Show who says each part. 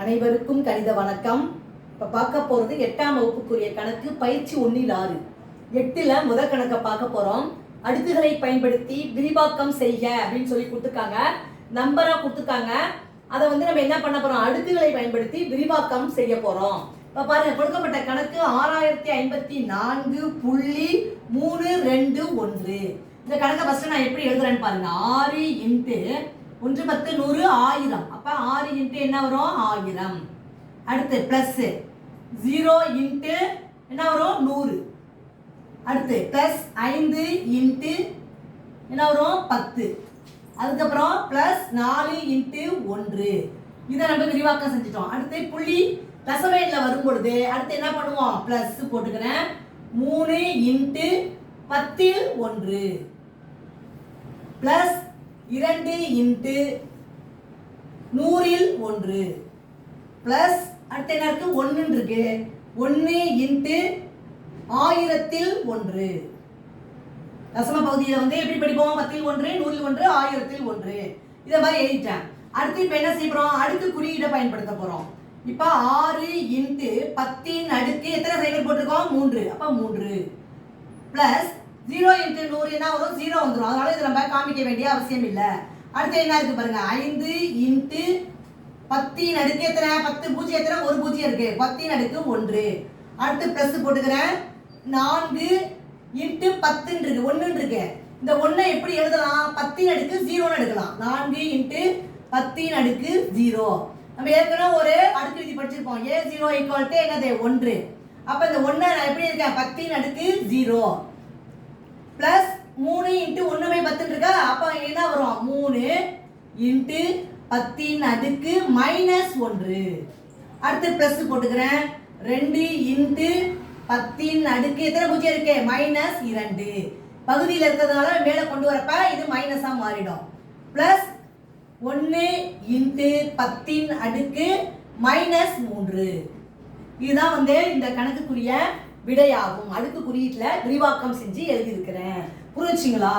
Speaker 1: அனைவருக்கும் கணித வணக்கம். இப்போ பார்க்க போகிறது 8ஆம் வகுப்புக்குரிய கணக்கு பயிற்சி 1/6. 8ல் முதல் கணக்கை பார்க்க போகிறோம். அடுக்குகளை பயன்படுத்தி விரிவாக்கம் செய்க அப்படின்னு சொல்லி கொடுத்துருக்காங்க. நம்பராக கொடுத்துருக்காங்க. அதை நம்ம என்ன பண்ண போகிறோம், அடுக்குகளை பயன்படுத்தி விரிவாக்கம் செய்ய போகிறோம். இப்போ பாருங்க, கொடுக்கப்பட்ட கணக்கு 6054.321. இந்த கணக்கை ஃபர்ஸ்ட் நான் எப்படி எழுதுறேன்னு பாருங்க. 6 × 1 10 100 1000. அப்ப 6 × என்ன வரும், 1000. அடுத்து பிளஸ் 0 × என்ன வரும், 100. அடுத்து பிளஸ் 5 × என்ன வரும், 10. அதுக்கப்புறம் பிளஸ் 4 × 1. இதை நம்ம விரிவாக்கம் செஞ்சிட்டோம். அடுத்து புள்ளி தசமேல வரும் பொழுது அடுத்து என்ன பண்ணுவோம், பிளஸ் போட்டுக்கிறேன். 3 × 10 1 பிளஸ் 2 × 100 1 பிளஸ் அடுத்து என்ன இருக்கு, 1 இருக்கு. 1 × 1000 1. தசம பகுதியில் எப்படி படிப்போம், 10 1 100 1 1000 1. இதை மாதிரி எழுதிட்டேன். அடுத்து இப்போ என்ன செய்ய போறோம், அடுக்கு குறியீடை பயன்படுத்த போறோம். இப்போ 6 × 10 அடுக்கு எத்தனை சைக்கிள் போட்டிருக்கோம், 3. அப்ப 3 பிளஸ் 0 × 100 என்ன வரும், 0 வந்துடும். அதனால இதை நம்ம காமிக்க வேண்டிய அவசியம் இல்லை. அடுத்து என்ன இருக்கு பாருங்க, 5 × 10 அடுக்கு எத்தனை, 10 பூஜ்ஜியம் எத்தனை, ஒரு பூஜ்ஜியம் இருக்கு. 10 அடுக்கு 1. அடுத்து பிளஸ் போட்டுக்கிறேன். 4 × 10 இருக்கு, 1 இருக்கு. இந்த 1 எப்படி எழுதலாம், 10 அடுக்கு 0 எடுக்கலாம். 4 × 10 அடுக்கு 0. நம்ம ஏற்கனவே ஒரு அடுக்கு விதி படிச்சிருப்போம். a0 = என்னது, 1. அப்ப இந்த 1 நான் எப்படி இருக்கேன், 10 அடுக்கு 0 பிளஸ் 3 × 1/10 இருக்கா. அப்ப என்ன வரும், 3 × 10 அடுக்கு -1. அடுத்து பிளஸ் போட்டுக்கிறேன். 2 × 10 அடுக்கு எத்தனை பூஜ்ஜியம் இருக்கு, -2. பகுதியில் இருக்கிறதுனால மேலே கொண்டு வரப்ப இது மைனஸா மாறிடும். பிளஸ் 1 × 10 அடுக்கு -3. இதுதான் இந்த கணக்குக்குரிய விடையாகும். அடுக்கு குறியீட்டுல விரிவாக்கம் செஞ்சு எழுதி இருக்கிறேன். புரிஞ்சுங்களா?